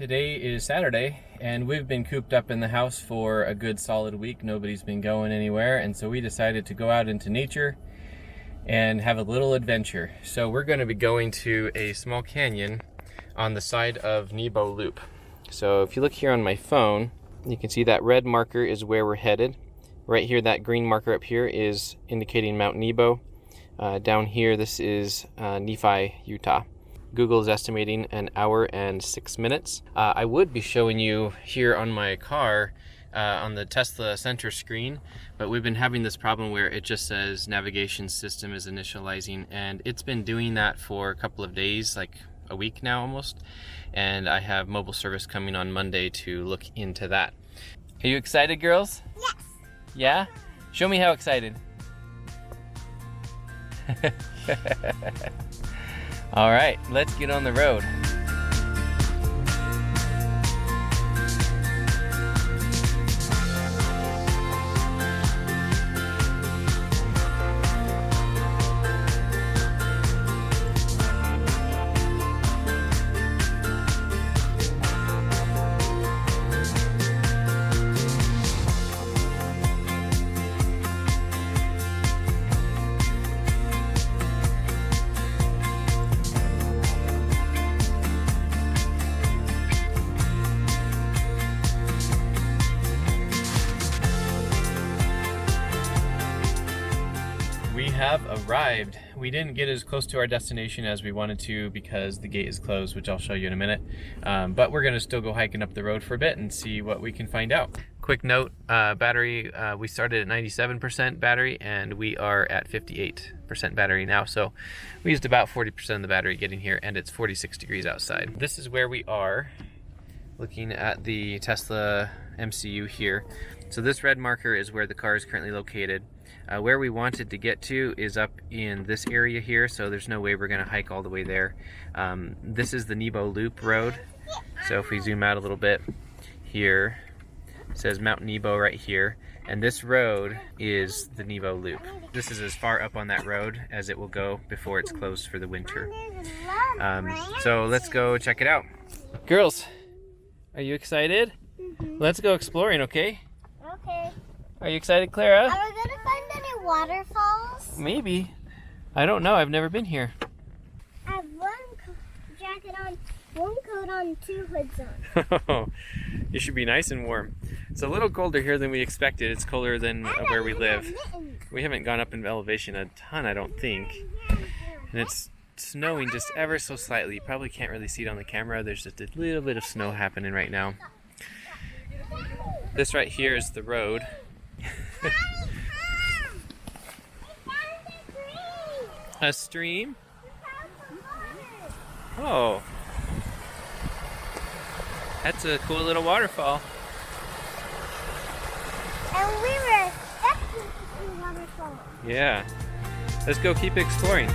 Today is Saturday, and we've been cooped up in the house for a good solid week. Nobody's been going anywhere, and so we decided to go out into nature and have a little adventure. So we're going to be going to a small canyon on the side of Nebo Loop. So if you look here on my phone, you can see that red marker is where we're headed. Right here, that green marker up here is indicating Mount Nebo. Down here, this is Nephi, Utah. Google is estimating an hour and 6 minutes. I would be showing you here on my car on the Tesla center screen, but we've been having this problem where it just says navigation system is initializing, and it's been doing that for a couple of days, like a week now almost, and I have mobile service coming on Monday to look into that. Are you excited, girls? Yes. Yeah? Show me how excited. All right, let's get on the road. We have arrived. We didn't get as close to our destination as we wanted to because the gate is closed, which I'll show you in a minute. But we're gonna still go hiking up the road for a bit and see what we can find out. Quick note, battery, we started at 97% battery and we are at 58% battery now. So we used about 40% of the battery getting here, and it's 46 degrees outside. This is where we are, looking at the Tesla MCU here. So this red marker is where the car is currently located. Where we wanted to get to is up in this area here, so there's no way we're going to hike all the way there. This is the Nebo Loop road. So if we zoom out a little bit here, it says Mount Nebo right here, and this road is the Nebo Loop. This is as far up on that road as it will go before it's closed for the winter. So let's go check it out. Girls, are you excited? Let's go exploring, okay? Okay. Are you excited, Clara? Are we gonna find any waterfalls? Maybe. I don't know. I've never been here. I have one jacket on, one coat on, two hoods on. You should be nice and warm. It's a little colder here than we expected. It's colder than where we live. We haven't gone up in elevation a ton, I don't think. And it's snowing just ever so slightly. You probably can't really see it on the camera. There's just a little bit of snow happening right now. This right here is the road. A stream? Oh. That's a cool little waterfall. And we were expecting to see waterfalls. Yeah. Let's go keep exploring.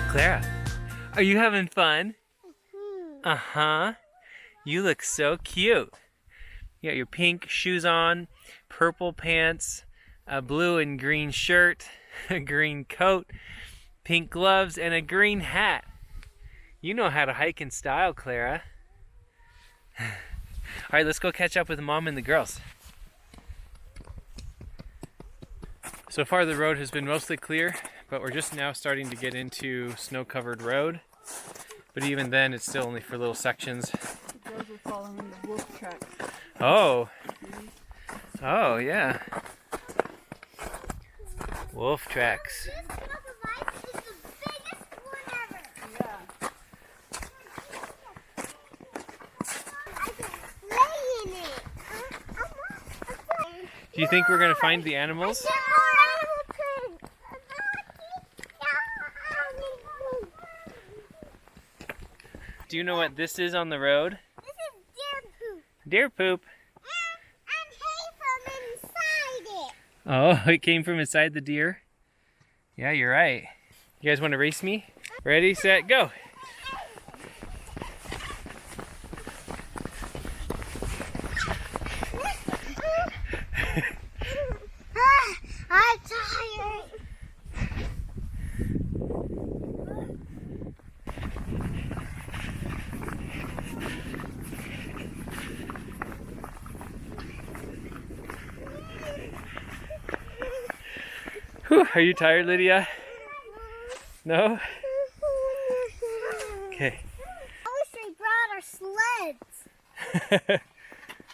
Clara, are you having fun? Uh-huh. You look so cute. You got your pink shoes on, purple pants, a blue and green shirt, a green coat, pink gloves, and a green hat. You know how to hike in style, Clara. All right, let's go catch up with Mom and the girls. So far the road has been mostly clear, but we're just now starting to get into snow-covered road. But even then, it's still only for little sections. The girls are following the wolf tracks. Oh. Oh, yeah. Wolf tracks. This cup of ice is the biggest one ever. Yeah. I can play in it. Do you think we're gonna find the animals? Do you know what this is on the road? This is deer poop. Deer poop. And hay from inside it. Oh, it came from inside the deer? Yeah, you're right. You guys want to race me? Ready, set, go. I'm tired. Whew, are you tired, Lydia? No? Okay. I wish we brought our sleds.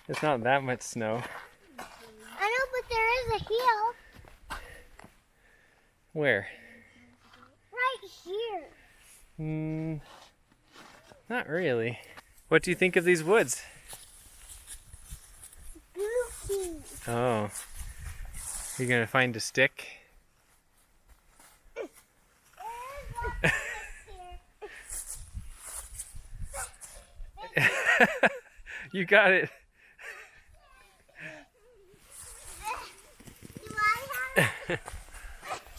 It's not that much snow. I know, but there is a hill Where? right here. Not really. What do you think of these woods? Goofy. Oh. You're gonna find a stick? You got it. Do I have it?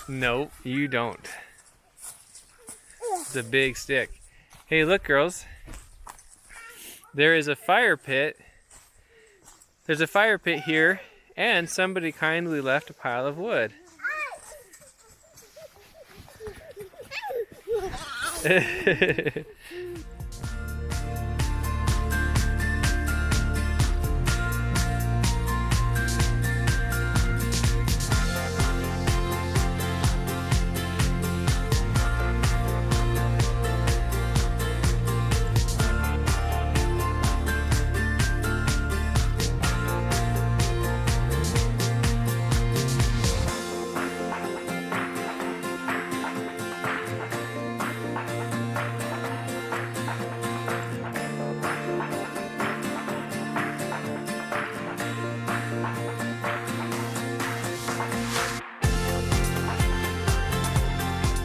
No, you don't. It's a big stick. Hey, look, girls. There is a fire pit. There's a fire pit here, and somebody kindly left a pile of wood.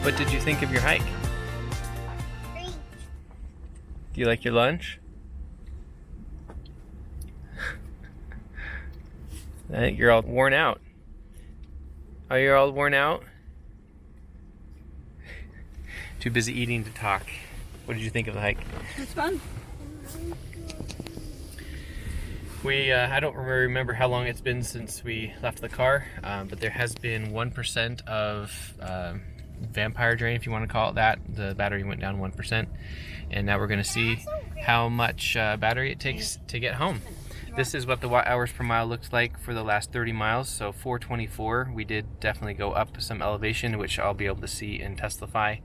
What did you think of your hike? Great. Do you like your lunch? I think you're all worn out. Are you all worn out? Too busy eating to talk. What did you think of the hike? It's fun. I don't remember how long it's been since we left the car, but there has been 1% of vampire drain, if you want to call it that. The battery went down 1%, and now we're going to see how much battery it takes to get home. This is what the watt hours per mile looked like for the last 30 miles, so 424. We did definitely go up some elevation, which I'll be able to see in TeslaFi.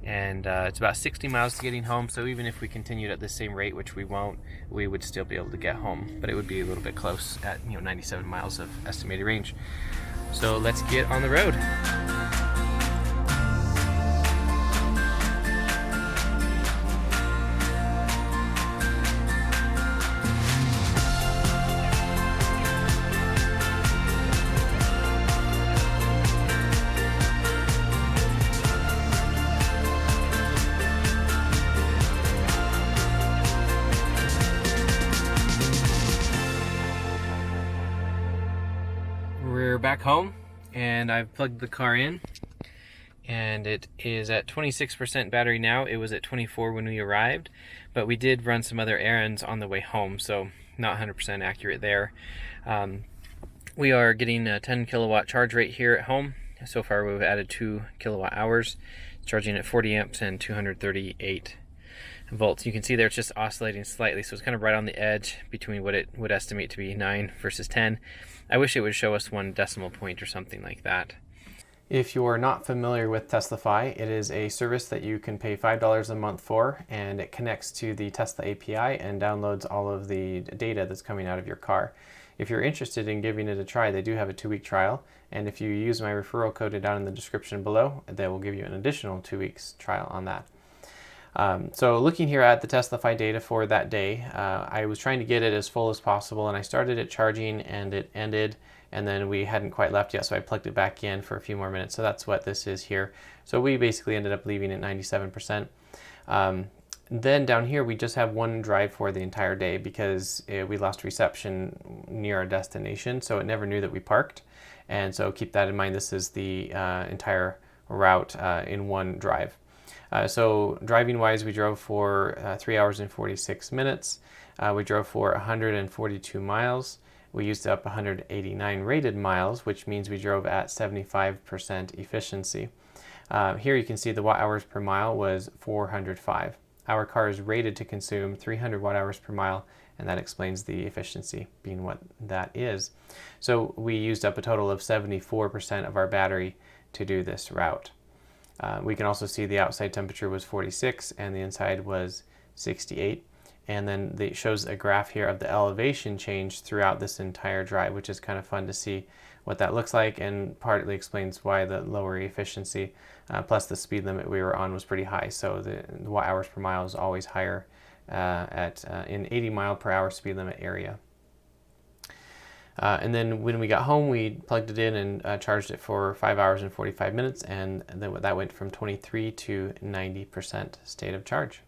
And it's about 60 miles to getting home, so even if we continued at the same rate, which we won't, we would still be able to get home, but it would be a little bit close at 97 miles of estimated range. So let's get on the road. We're back home, and I've plugged the car in, and it is at 26% battery now. It was at 24 when we arrived, but we did run some other errands on the way home, so not 100% accurate there. We are getting a 10 kilowatt charge rate here at home. So far we've added 2 kilowatt hours, charging at 40 amps and 238 volts. You can see there it's just oscillating slightly, so it's kind of right on the edge between what it would estimate to be 9 versus 10. I wish it would show us 1 decimal point or something like that. If you're not familiar with TeslaFi, it is a service that you can pay $5 a month for, and it connects to the Tesla API and downloads all of the data that's coming out of your car. If you're interested in giving it a try, they do have a 2-week trial, and if you use my referral code down in the description below, they will give you an additional 2 weeks trial on that. So looking here at the TeslaFi data for that day, I was trying to get it as full as possible, and I started it charging and it ended, and then we hadn't quite left yet, so I plugged it back in for a few more minutes. So that's what this is here. So we basically ended up leaving at 97%. Then down here we just have one drive for the entire day because we lost reception near our destination, so it never knew that we parked. And so keep that in mind. This is the entire route in one drive. So driving wise, we drove for 3 hours and 46 minutes. We drove for 142 miles. We used up 189 rated miles, which means we drove at 75% efficiency. Here you can see the watt hours per mile was 405. Our car is rated to consume 300 watt hours per mile, and that explains the efficiency being what that is. So we used up a total of 74% of our battery to do this route. We can also see the outside temperature was 46 and the inside was 68. And then it shows a graph here of the elevation change throughout this entire drive, which is kind of fun to see what that looks like, and partly explains why the lower efficiency, plus the speed limit we were on was pretty high. So the watt hours per mile is always higher in 80 mile per hour speed limit area. And then when we got home, we plugged it in and charged it for 5 hours and 45 minutes, and that went from 23 to 90% state of charge.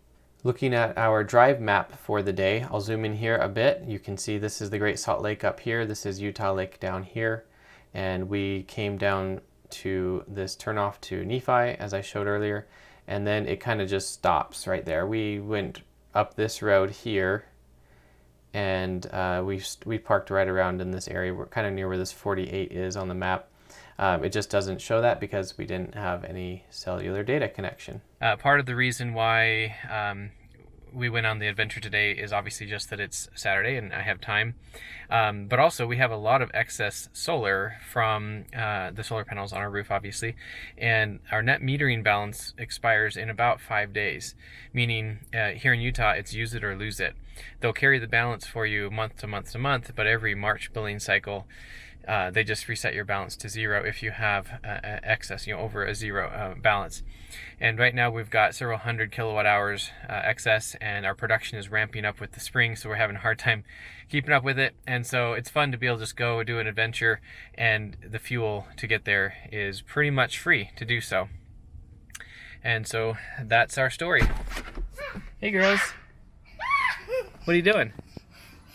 Looking at our drive map for the day, I'll zoom in here a bit. You can see this is the Great Salt Lake up here. This is Utah Lake down here. And we came down to this turnoff to Nephi, as I showed earlier. And then it kind of just stops right there. We went up this road here, and we parked right around in this area. We're kind of near where this 48 is on the map. It just doesn't show that because we didn't have any cellular data connection. Part of the reason why we went on the adventure today is obviously just that it's Saturday and I have time. But also we have a lot of excess solar from the solar panels on our roof, obviously. And our net metering balance expires in about 5 days, meaning here in Utah, it's use it or lose it. They'll carry the balance for you month to month to month, but every March billing cycle, they just reset your balance to zero if you have excess, over a zero balance. And right now we've got several hundred kilowatt hours excess, and our production is ramping up with the spring, so we're having a hard time keeping up with it. And so it's fun to be able to just go do an adventure, and the fuel to get there is pretty much free to do so. And so that's our story. Hey girls, what are you doing?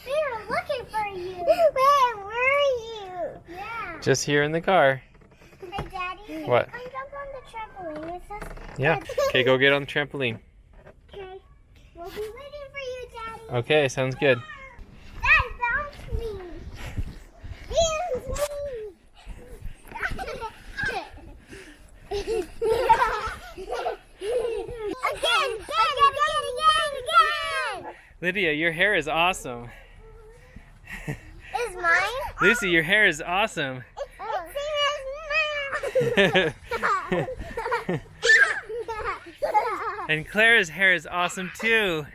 We were looking for you. Where were you? Yeah. Just here in the car. Hey, Daddy. What? Come jump on the trampoline with us. Yeah. Okay, go get on the trampoline. Okay. We'll be waiting for you, Daddy. Okay, sounds good. Dad, bounce me. Bounce me. Again. Lydia, your hair is awesome. Is mine? Lucy, your hair is awesome. It's mine. And Clara's hair is awesome too.